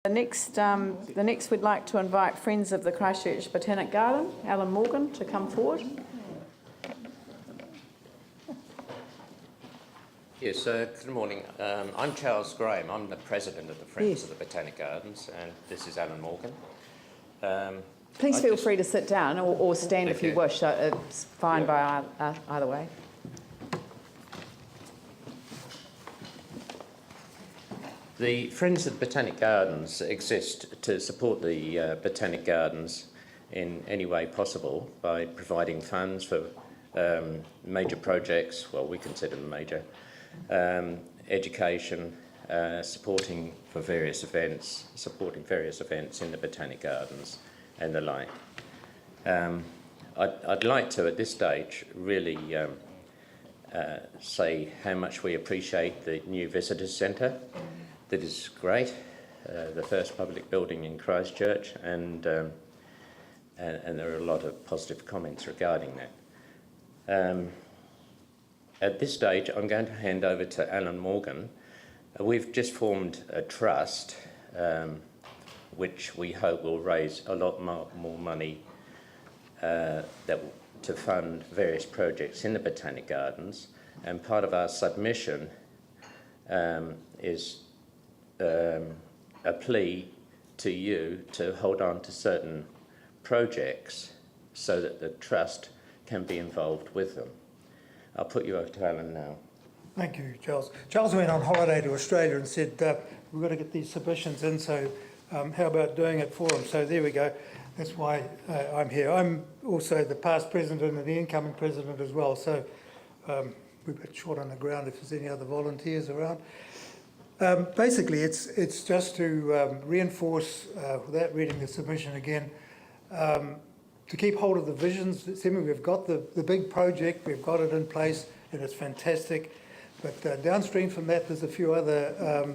The next we'd like to invite Friends of the Christchurch Botanic Garden, Alan Morgan, to come forward. Yes, good morning. I'm Charles Graham. I'm the president of the Friends of the Botanic Gardens, and this is Alan Morgan. Please feel free to sit down or stand if you wish. It's fine by either way. The Friends of the Botanic Gardens exist to support the Botanic Gardens in any way possible by providing funds for major projects, well, we consider them major, education, supporting various events in the Botanic Gardens and the like. I'd like to, at this stage, really say how much we appreciate the new visitors centre. That is great, the first public building in Christchurch, and there are a lot of positive comments regarding that. At this stage, I'm going to hand over to Alan Morgan. We've just formed a trust, which we hope will raise a lot more money to fund various projects in the Botanic Gardens, and part of our submission is a plea to you to hold on to certain projects so that the trust can be involved with them. I'll put you over to Alan now. Thank you, Charles. Charles went on holiday to Australia and said, we've got to get these submissions in, so how about doing it for him? So there we go. That's why I'm here. I'm also the past president and the incoming president as well, so we're a bit short on the ground if there's any other volunteers around. Basically, it's just to reinforce, without reading the submission again, to keep hold of the visions. We've got the big project, we've got it in place, and it's fantastic. But downstream from that, there's a few other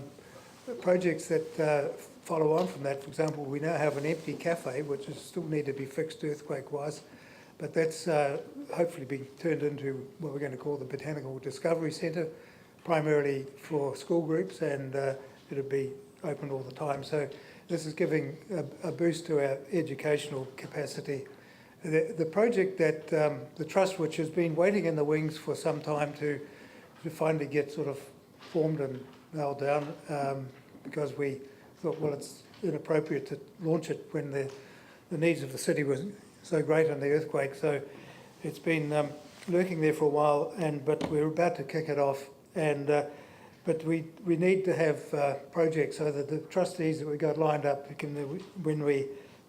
projects that follow on from that. For example, we now have an empty cafe, which is still need to be fixed earthquake-wise, but that's hopefully being turned into what we're going to call the Botanical Discovery Centre, primarily for school groups, and it'll be open all the time. So this is giving a boost to our educational capacity. The project that the trust, which has been waiting in the wings for some time to finally get sort of formed and nailed down, because we thought, well, it's inappropriate to launch it when the needs of the city were so great in the earthquake. So it's been lurking there for a while, but we're about to kick it off. And but we need to have projects so that the trustees that we got lined up can, when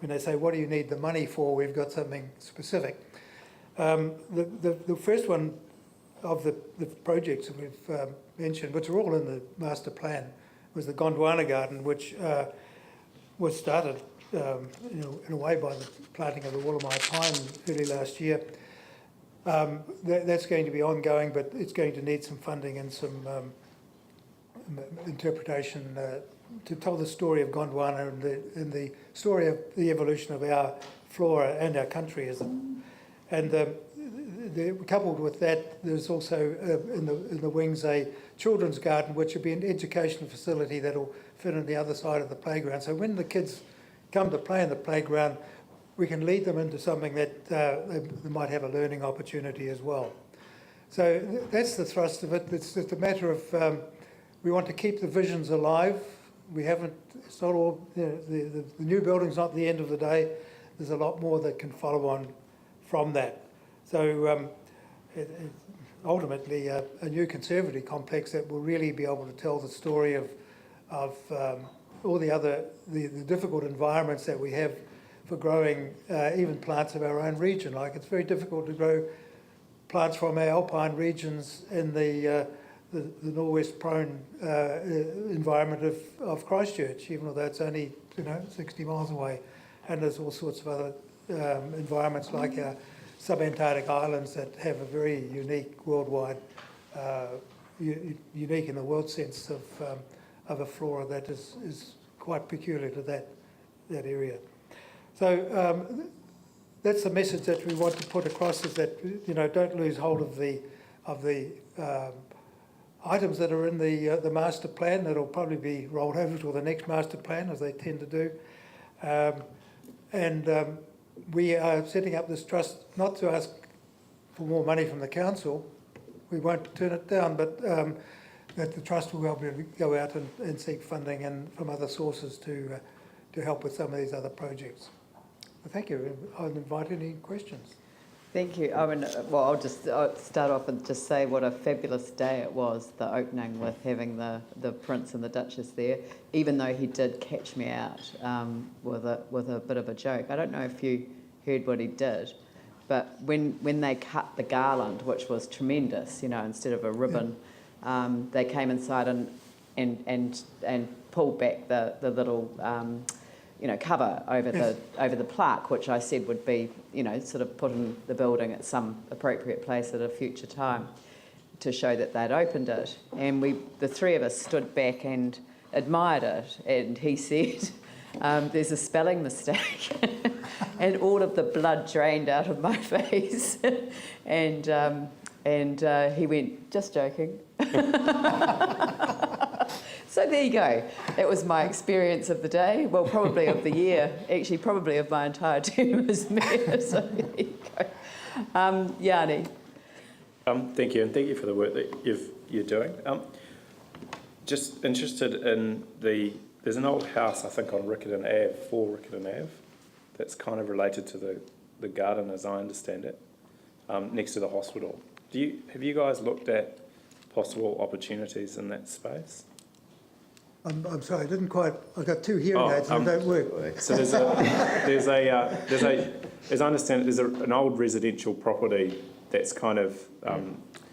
they say, what do you need the money for, we've got something specific. The first one of the projects that we've mentioned, which are all in the master plan, was the Gondwana Garden, which was started in a way by the planting of the Wollomai pine early last year. That's going to be ongoing, but it's going to need some funding and some interpretation to tell the story of Gondwana and the story of the evolution of our flora and our country. And coupled with that, there's also in the wings a children's garden, which will be an educational facility that will fit on the other side of the playground. So when the kids come to play in the playground, we can lead them into something that they might have a learning opportunity as well. So that's the thrust of it. It's just a matter of we want to keep the visions alive. We haven't, it's not all, the new building's not the end of the day. There's a lot more that can follow on from that. So ultimately a new conservatory complex that will really be able to tell the story of all the difficult environments that we have for growing even plants of our own region. Like, it's very difficult to grow plants from our alpine regions in the northwest prone environment of Christchurch, even though it's only 60 miles away. And there's all sorts of other environments like our subantarctic islands that have a very unique worldwide, unique in the world sense of a flora that is quite peculiar to that area. So that's the message that we want to put across, is that don't lose hold of the items that are in the master plan that'll probably be rolled over to the next master plan, as they tend to do. We are setting up this trust not to ask for more money from the council. We won't turn it down, but that the trust will be able to go out and seek funding and from other sources to help with some of these other projects. Well, thank you. I'll invite any questions. Thank you. Owen, well, I'll just start off and just say what a fabulous day it was, the opening, with having the Prince and the Duchess there, even though he did catch me out with a bit of a joke. I don't know if you heard what he did, but when they cut the garland, which was tremendous, you know, instead of a ribbon, they came inside and pulled back the little cover over the plaque, which I said would be, sort of put in the building at some appropriate place at a future time to show that they'd opened it. And the three of us stood back and admired it. And he said, "There's a spelling mistake," and all of the blood drained out of my face. and he went, "Just joking." So there you go. That was my experience of the day. Well, probably of the year. Actually, probably of my entire term as mayor. So there you go. Yani. Thank you, and thank you for the work that you're doing. Just interested in there's an old house, I think, on Riccarton Ave, 4 Riccarton Ave, that's kind of related to the garden, as I understand it, next to the hospital. Have you guys looked at possible opportunities in that space? I'm sorry, I didn't quite. I've got 2 hearing aids and they don't work. So there's as I understand it, there's an old residential property that's kind of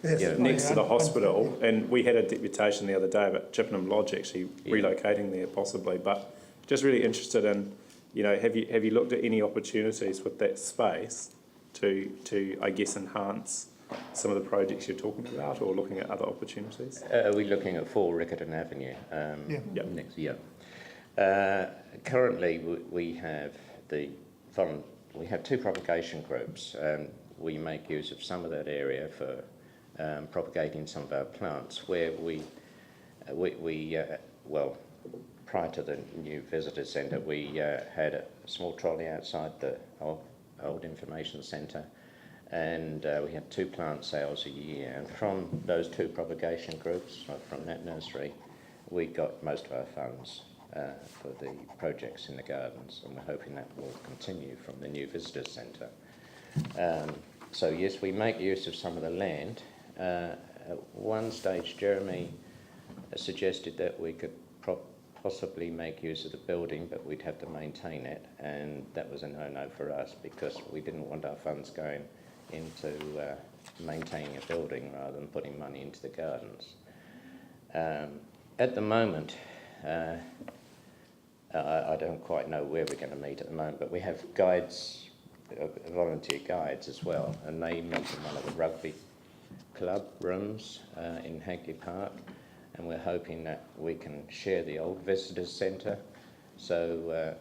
next to the hospital, and we had a deputation the other day about Chippenham Lodge actually relocating there possibly. But just really interested in, have you looked at any opportunities with that space to I guess enhance some of the projects you're talking about, or looking at other opportunities? We're looking at 4 Riccarton Avenue next year. Currently, we have 2 propagation groups, and we make use of some of that area for propagating some of our plants. Where we prior to the new visitor centre, we had a small trolley outside the old information centre. And we had 2 plant sales a year, and from those 2 propagation groups, from that nursery, we got most of our funds for the projects in the gardens, and we're hoping that will continue from the new visitor centre. So yes, we make use of some of the land. At one stage, Jeremy suggested that we could possibly make use of the building, but we'd have to maintain it, and that was a no-no for us, because we didn't want our funds going into maintaining a building rather than putting money into the gardens. At the moment, I don't quite know where we're going to meet at the moment, but we have guides, volunteer guides as well, and they meet in one of the rugby club rooms in Hagley Park, and we're hoping that we can share the old visitors centre. So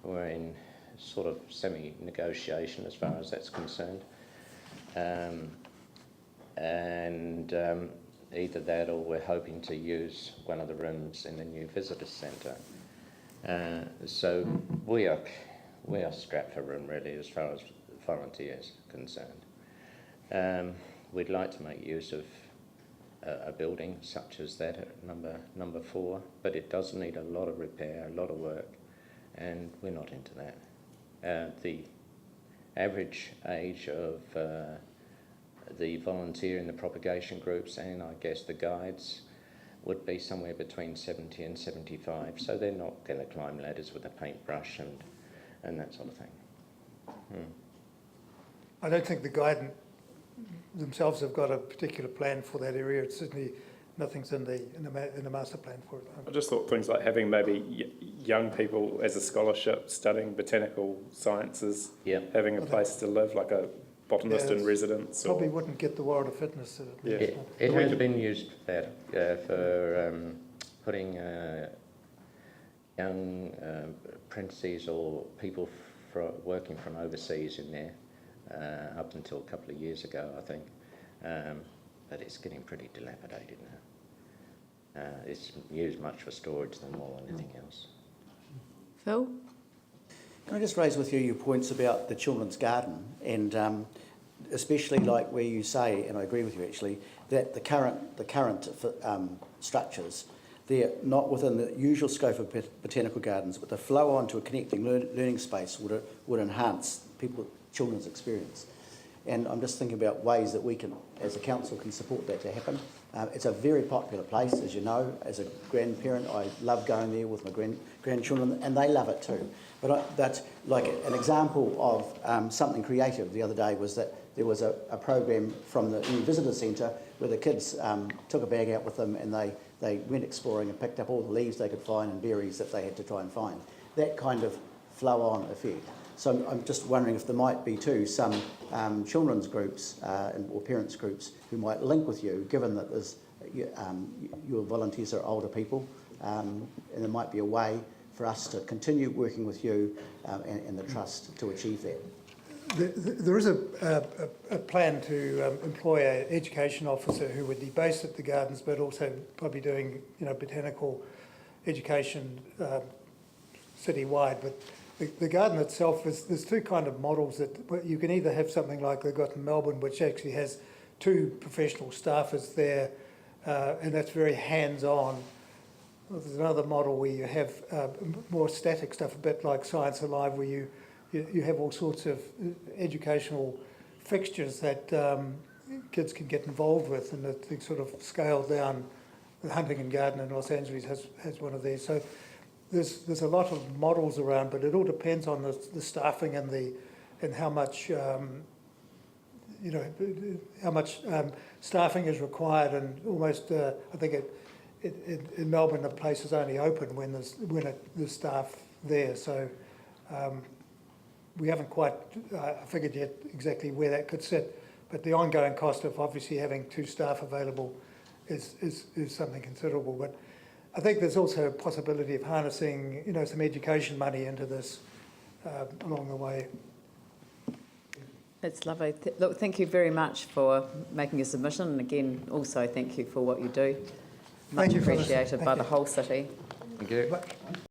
we're in sort of semi-negotiation as far as that's concerned. Either that, or we're hoping to use one of the rooms in the new visitor centre. So we are strapped for room really as far as volunteers are concerned. We'd like to make use of a building such as that at number 4, but it does need a lot of repair, a lot of work, and we're not into that. The average age of the volunteer in the propagation groups, and I guess the guides, would be somewhere between 70 and 75, so they're not going to climb ladders with a paintbrush and that sort of thing. I don't think the guide themselves have got a particular plan for that area. It's certainly nothing's in the master plan for it. I just thought things like having maybe young people as a scholarship studying botanical sciences, having a place to live, like a botanist in residence. Probably wouldn't get the warrant of fitness. It has been used for that, for putting young apprentices or people working from overseas in there, up until a couple of years ago, I think. but it's getting pretty dilapidated now. It's used much for storage than more than anything else. Phil? Can I just raise with you your points about the children's garden, and especially like where you say, and I agree with you actually, that the current structures, they're not within the usual scope of botanical gardens, but the flow on to a connecting learning space would enhance children's experience. And I'm just thinking about ways that we can, as a council, can support that to happen. It's a very popular place, as you know. As a grandparent, I love going there with my grandchildren, and they love it too. But that's like an example of something creative the other day was that there was a program from the new visitor centre where the kids took a bag out with them and they went exploring and picked up all the leaves they could find and berries that they had to try and find. That kind of flow-on effect. So I'm just wondering if there might be too some children's groups or parents groups who might link with you, given that there's, your volunteers are older people, and there might be a way for us to continue working with you and the Trust to achieve that. There is a plan to employ an education officer who would be based at the gardens, but also probably doing botanical education citywide. But the garden itself there's two kind of models that you can either have something like they've got in Melbourne, which actually has 2 professional staffers there, and that's very hands-on. There's another model where you have more static stuff, a bit like Science Alive, where you have all sorts of educational fixtures that kids can get involved with, and they sort of scaled down. The Hunting and Garden in Los Angeles has one of these. So there's a lot of models around, but it all depends on the staffing and how much how much staffing is required, and almost I think in Melbourne the place is only open when there's staff there. So we haven't quite figured yet exactly where that could sit, but the ongoing cost of obviously having 2 staff available is something considerable. But I think there's also a possibility of harnessing some education money into this along the way. That's lovely. Look, thank you very much for making a submission, and again, also thank you for what you do. Much appreciated by the whole city. Thank you.